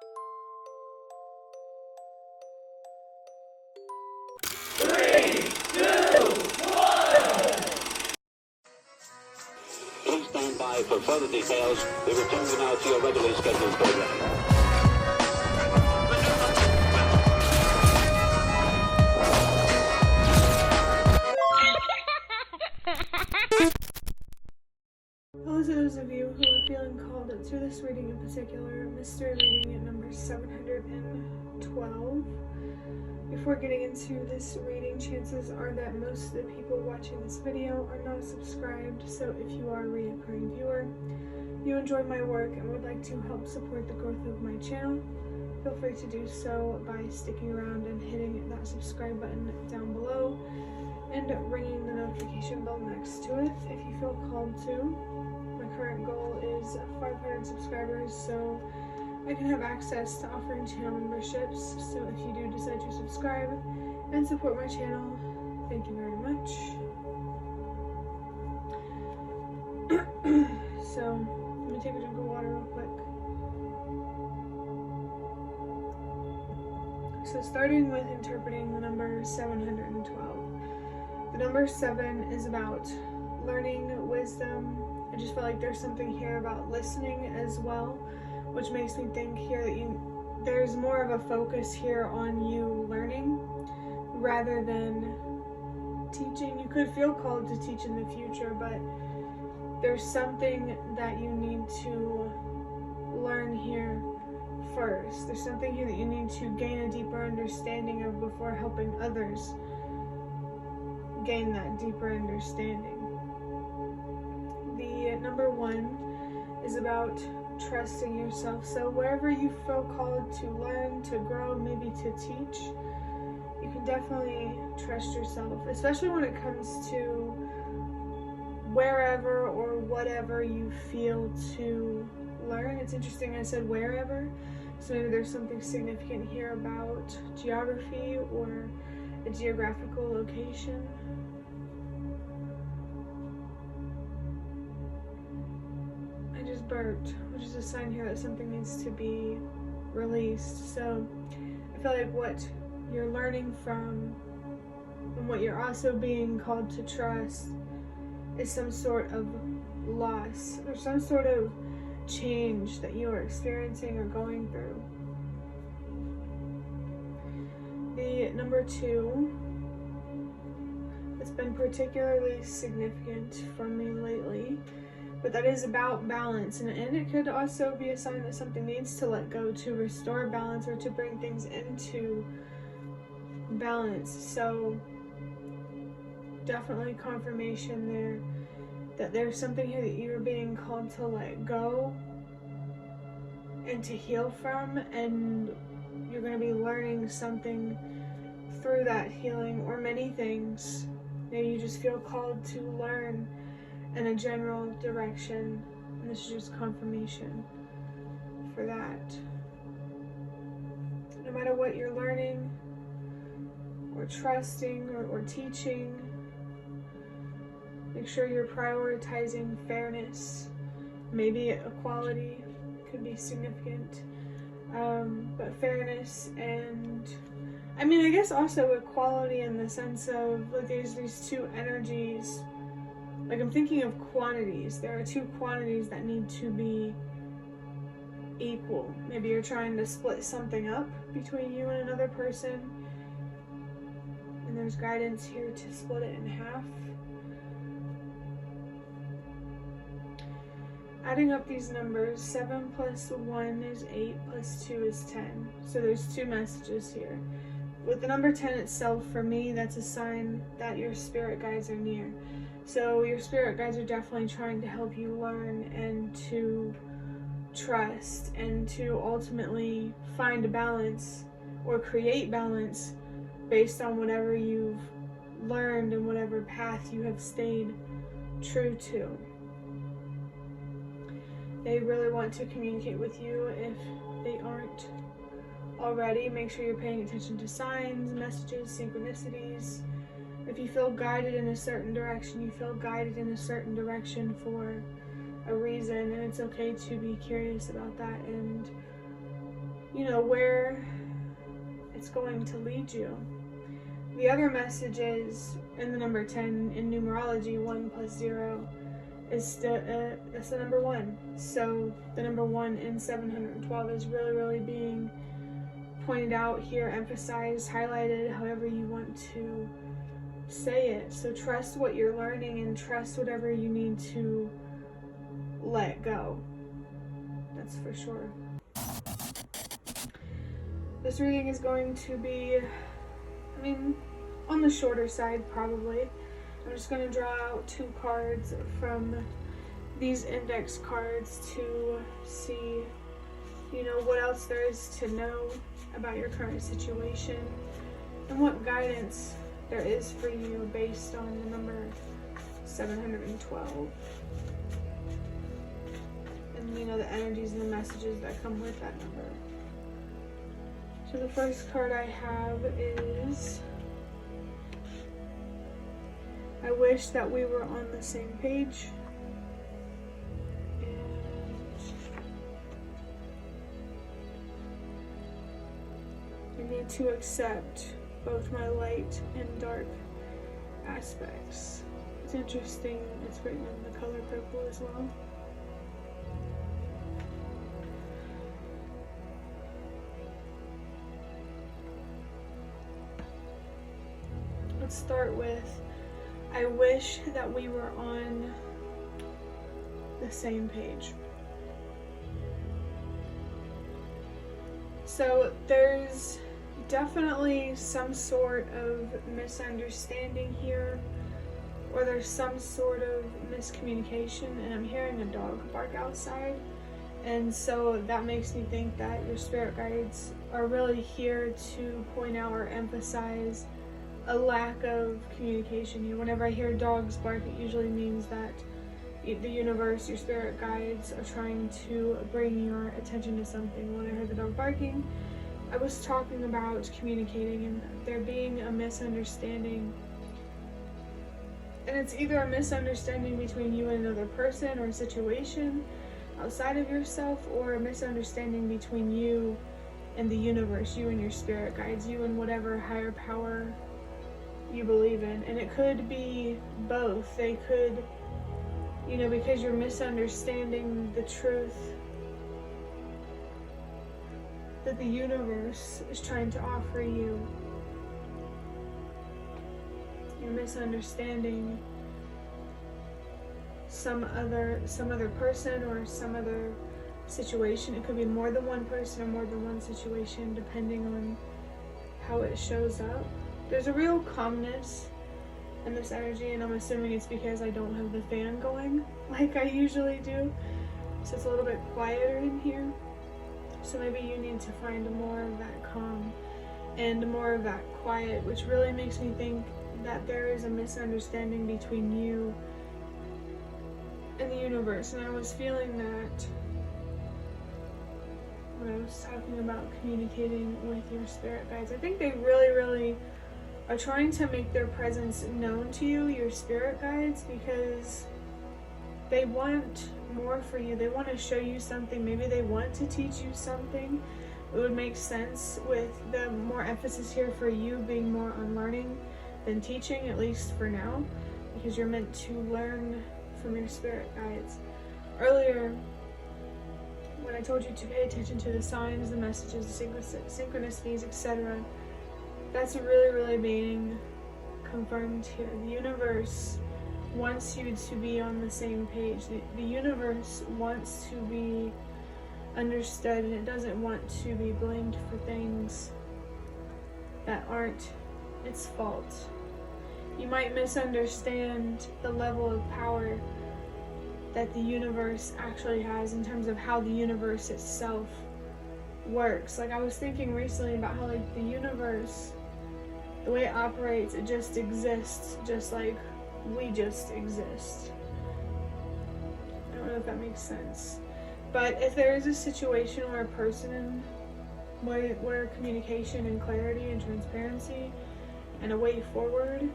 Please stand by for further details. We return you now to your regularly scheduled program. Hello to those of you who are feeling called to this reading in particular, mystery reading at number 712. Before getting into this reading, chances are that most of the people watching this video are not subscribed, so if you are a reoccurring viewer, you enjoy my work and would like to help support the growth of my channel, feel free to do so by sticking around and hitting that subscribe button down below and ringing the notification bell next to it if you feel called to. My current goal is 500 subscribers, so I can have access to offering channel memberships. So if you do decide to subscribe and support my channel, thank you very much. So let me take a drink of water real quick. So starting with interpreting the number 712. The number 7 is about learning, wisdom. I just feel like there's something here about listening as well, which makes me think here that there's more of a focus here on you learning rather than teaching. You could feel called to teach in the future, but there's something that you need to learn here first. There's something here that you need to gain a deeper understanding of before helping others gain that deeper understanding. The number 1 is about trusting yourself. So wherever you feel called to learn, to grow, maybe to teach, you can definitely trust yourself, especially when it comes to wherever or whatever you feel to learn. It's interesting I said wherever, so maybe there's something significant here about geography or a geographical location. I just burped, which is a sign here that something needs to be released. So I feel like what you're learning from and what you're also being called to trust is some sort of loss or some sort of change that you are experiencing or going through. The number 2, it's been particularly significant for me lately, but that is about balance, and it could also be a sign that something needs to let go to restore balance or to bring things into balance. So definitely confirmation there that there's something here that you're being called to let go and to heal from, and you're going to be learning something through that healing, or many things. Maybe you just feel called to learn in a general direction, and this is just confirmation for that. No matter what you're learning or trusting or teaching, make sure you're prioritizing fairness. Maybe equality could be significant, but fairness, and I mean, I guess also equality in the sense of, like, there's these two energies. Like, I'm thinking of quantities. There are two quantities that need to be equal. Maybe you're trying to split something up between you and another person, and there's guidance here to split it in half. Adding up these numbers, 7 plus 1 is 8, plus 2 is 10. So there's two messages here. With the number 10 itself, for me, that's a sign that your spirit guides are near. So your spirit guides are definitely trying to help you learn and to trust and to ultimately find a balance or create balance based on whatever you've learned and whatever path you have stayed true to. They really want to communicate with you if they aren't already. Make sure you're paying attention to signs, messages, synchronicities. If you feel guided in a certain direction, you feel guided in a certain direction for a reason, and it's okay to be curious about that and where it's going to lead you. The other message is in the number 10 in numerology, 1 plus 0 is that's the number 1. So the number 1 in 712 is really being pointed out here, emphasized, highlighted, however you want to say it. So trust what you're learning and trust whatever you need to let go. That's for sure. This reading is going to be, on the shorter side probably. I'm just going to draw out 2 cards from these index cards to see, what else there is to know about your current situation and what guidance there is for you based on the number 712. And, the energies and the messages that come with that number. So the first card I have is, I wish that we were on the same page. And I need to accept both my light and dark aspects. It's interesting, it's written in the color purple as well. Let's start with, I wish that we were on the same page. So there's definitely some sort of misunderstanding here, or there's some sort of miscommunication, and I'm hearing a dog bark outside, and so that makes me think that your spirit guides are really here to point out or emphasize a lack of communication here. Whenever I hear dogs bark, it usually means that the universe, your spirit guides, are trying to bring your attention to something. When I heard the dog barking, I was talking about communicating and there being a misunderstanding. And it's either a misunderstanding between you and another person or a situation outside of yourself, or a misunderstanding between you and the universe, you and your spirit guides, you and whatever higher power you believe in. And it could be both. They could, because you're misunderstanding the truth that the universe is trying to offer you. You're misunderstanding some other person or some other situation. It could be more than one person or more than one situation, depending on how it shows up. There's a real calmness in this energy, and I'm assuming it's because I don't have the fan going like I usually do, so it's a little bit quieter in here. So maybe you need to find more of that calm and more of that quiet, which really makes me think that there is a misunderstanding between you and the universe. And I was feeling that when I was talking about communicating with your spirit guides. I think they really are trying to make their presence known to you, your spirit guides, because they want more for you. They want to show you something. Maybe they want to teach you something. It would make sense with the more emphasis here for you being more on learning than teaching, at least for now, because you're meant to learn from your spirit guides. Earlier, when I told you to pay attention to the signs, the messages, the synchronicities, etc., that's really being confirmed here. The universe wants you to be on the same page. The universe wants to be understood, and it doesn't want to be blamed for things that aren't its fault. You might misunderstand the level of power that the universe actually has in terms of how the universe itself works. Like, I was thinking recently about how, like, the universe, the way it operates, it just exists, just like we just exist. I don't know if that makes sense. But if there is a situation or a person where communication and clarity and transparency and a way forward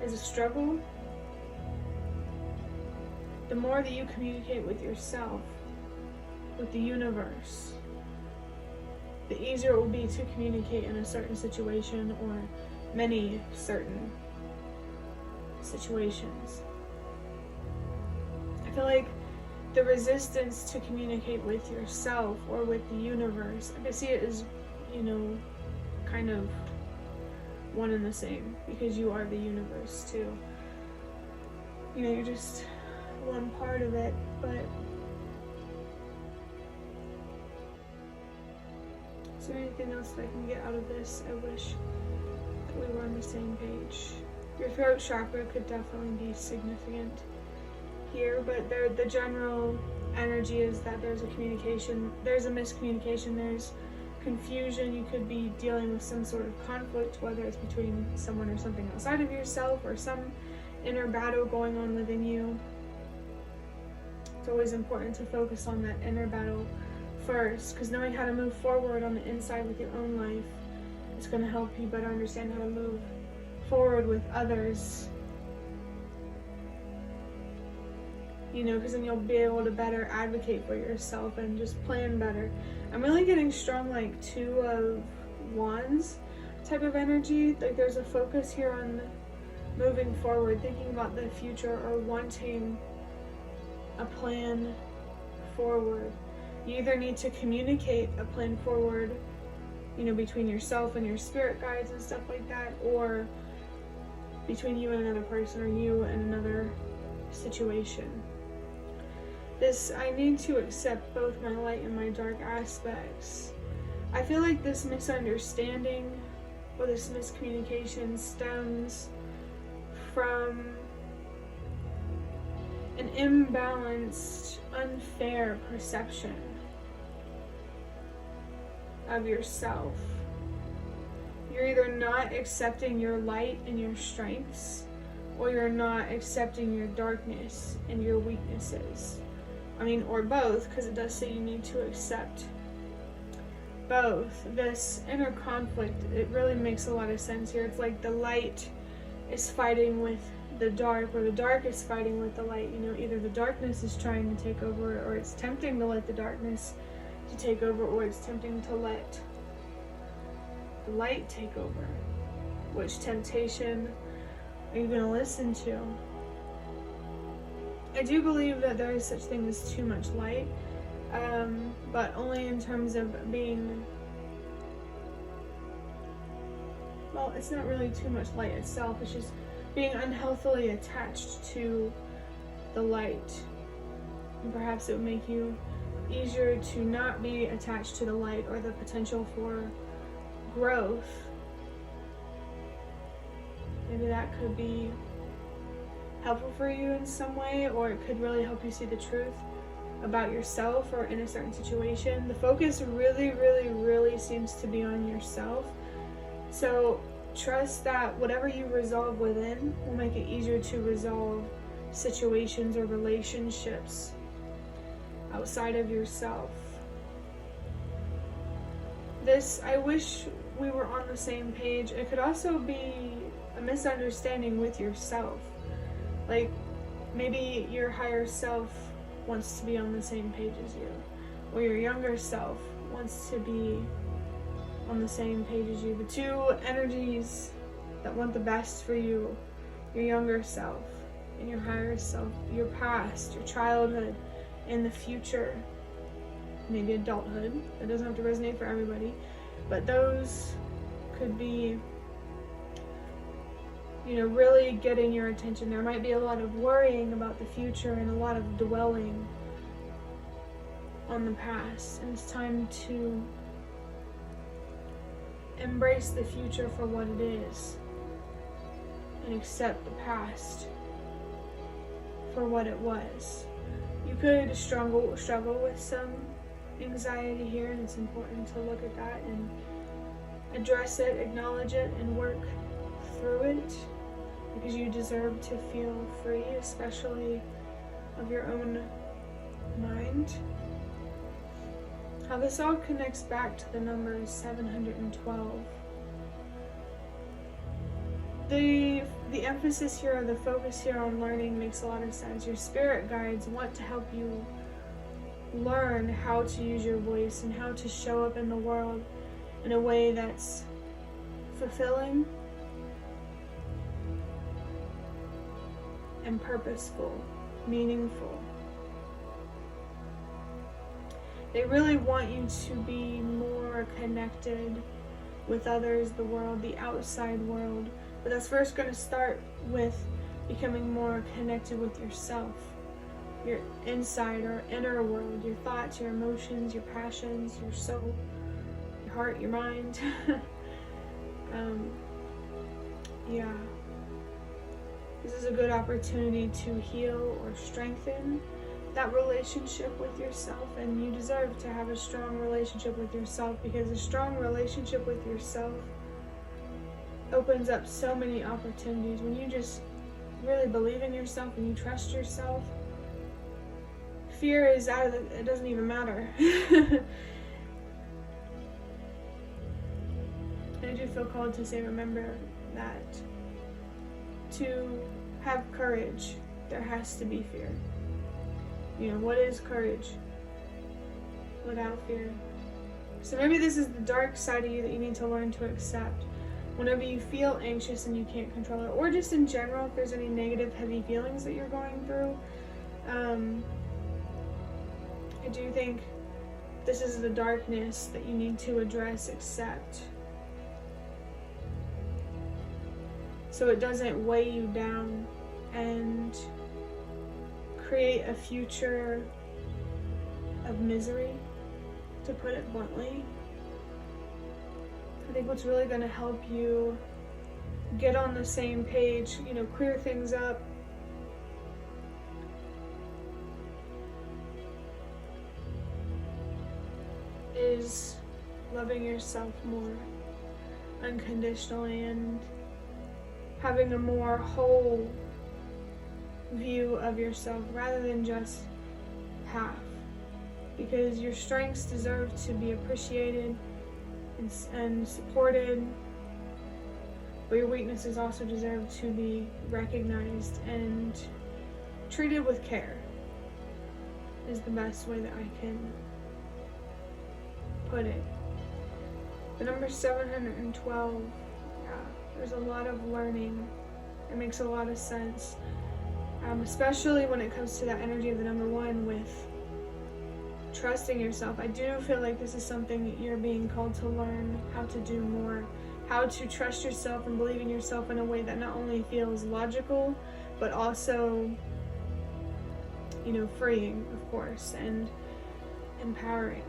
is a struggle, the more that you communicate with yourself with the universe, the easier it will be to communicate in a certain situation or many certain situations. I feel like the resistance to communicate with yourself or with the universe, I see it as, kind of one and the same, because you are the universe too. You're just one part of it, but is there anything else that I can get out of this? I wish that we were on the same page. Your throat chakra could definitely be significant here, but the general energy is that there's a miscommunication, there's confusion. You could be dealing with some sort of conflict, whether it's between someone or something outside of yourself, or some inner battle going on within you. It's always important to focus on that inner battle first, because knowing how to move forward on the inside with your own life is going to help you better understand how to move forward with others. Because then you'll be able to better advocate for yourself and just plan better. I'm really getting strong, like, 2 of Wands type of energy. Like, there's a focus here on moving forward, thinking about the future, or wanting a plan forward. You either need to communicate a plan forward, between yourself and your spirit guides and stuff like that, or between you and another person, or you and another situation. I need to accept both my light and my dark aspects. I feel like this misunderstanding or this miscommunication stems from an imbalanced, unfair perception of yourself. You're either not accepting your light and your strengths, or you're not accepting your darkness and your weaknesses. Or both, because it does say you need to accept both. This inner conflict, it really makes a lot of sense here. It's like the light is fighting with the dark, or the dark is fighting with the light. Either the darkness is trying to take over, or it's tempting to let the darkness to take over, or it's tempting to let the light take over. Which temptation are you going to listen to? I do believe that there is such thing as too much light, but only in terms of being, well, it's not really too much light itself, it's just being unhealthily attached to the light. And perhaps it would make you easier to not be attached to the light, or the potential for growth. Maybe that could be helpful for you in some way, or it could really help you see the truth about yourself or in a certain situation. The focus really, really, really seems to be on yourself. So trust that whatever you resolve within will make it easier to resolve situations or relationships outside of yourself. I wish we were on the same page. It could also be a misunderstanding with yourself. Like, maybe your higher self wants to be on the same page as you, or your younger self wants to be on the same page as you. The two energies that want the best for you, your younger self and your higher self, your past, your childhood, and the future, maybe adulthood. That doesn't have to resonate for everybody, but those could be, really getting your attention. There might be a lot of worrying about the future and a lot of dwelling on the past, and it's time to embrace the future for what it is and accept the past for what it was. You could struggle with some anxiety here, and it's important to look at that and address it, acknowledge it, and work through it, because you deserve to feel free, especially of your own mind. How this all connects back to the number 712. The emphasis here, or the focus here on learning, makes a lot of sense. Your spirit guides want to help you learn how to use your voice and how to show up in the world in a way that's fulfilling and purposeful, meaningful. They really want you to be more connected with others, the world, the outside world. But that's first going to start with becoming more connected with yourself, your inside or inner world, your thoughts, your emotions, your passions, your soul, your heart, your mind. Yeah. This is a good opportunity to heal or strengthen that relationship with yourself, and you deserve to have a strong relationship with yourself, because a strong relationship with yourself opens up so many opportunities. When you just really believe in yourself and you trust yourself, fear is out of it doesn't even matter. And I do feel called to say, remember that to have courage, there has to be fear. You know, what is courage without fear? So maybe this is the dark side of you that you need to learn to accept. Whenever you feel anxious and you can't control it, or just in general, if there's any negative, heavy feelings that you're going through, I do think this is the darkness that you need to address, accept, so it doesn't weigh you down and create a future of misery, to put it bluntly. I think what's really going to help you get on the same page, you know, clear things up, is loving yourself more unconditionally and having a more whole view of yourself rather than just half, because your strengths deserve to be appreciated and supported, but your weaknesses also deserve to be recognized and treated with care, is the best way that I can put it. The number 712, yeah, there's a lot of learning. It makes a lot of sense, especially when it comes to that energy of the number 1 with trusting yourself. I do feel like this is something that you're being called to learn how to do more, how to trust yourself and believe in yourself in a way that not only feels logical, but also, you know, freeing, of course, and empowering.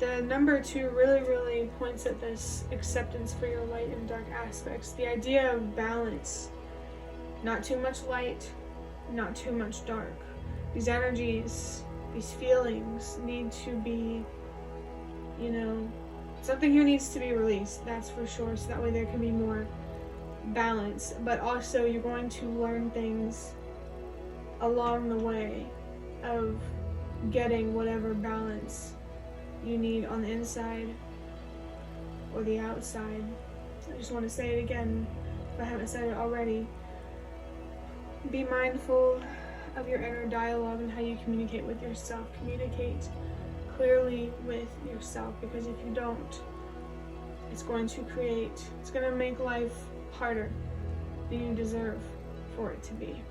The number 2 really points at this acceptance for your light and dark aspects. The idea of balance. Not too much light, not too much dark. These energies, these feelings need to be, you know, something here needs to be released, that's for sure, so that way there can be more balance. But also you're going to learn things along the way of getting whatever balance you need on the inside or the outside. I just want to say it again if I haven't said it already. Be mindful of your inner dialogue and how you communicate with yourself. Communicate clearly with yourself, because if you don't, it's going to make life harder than you deserve for it to be.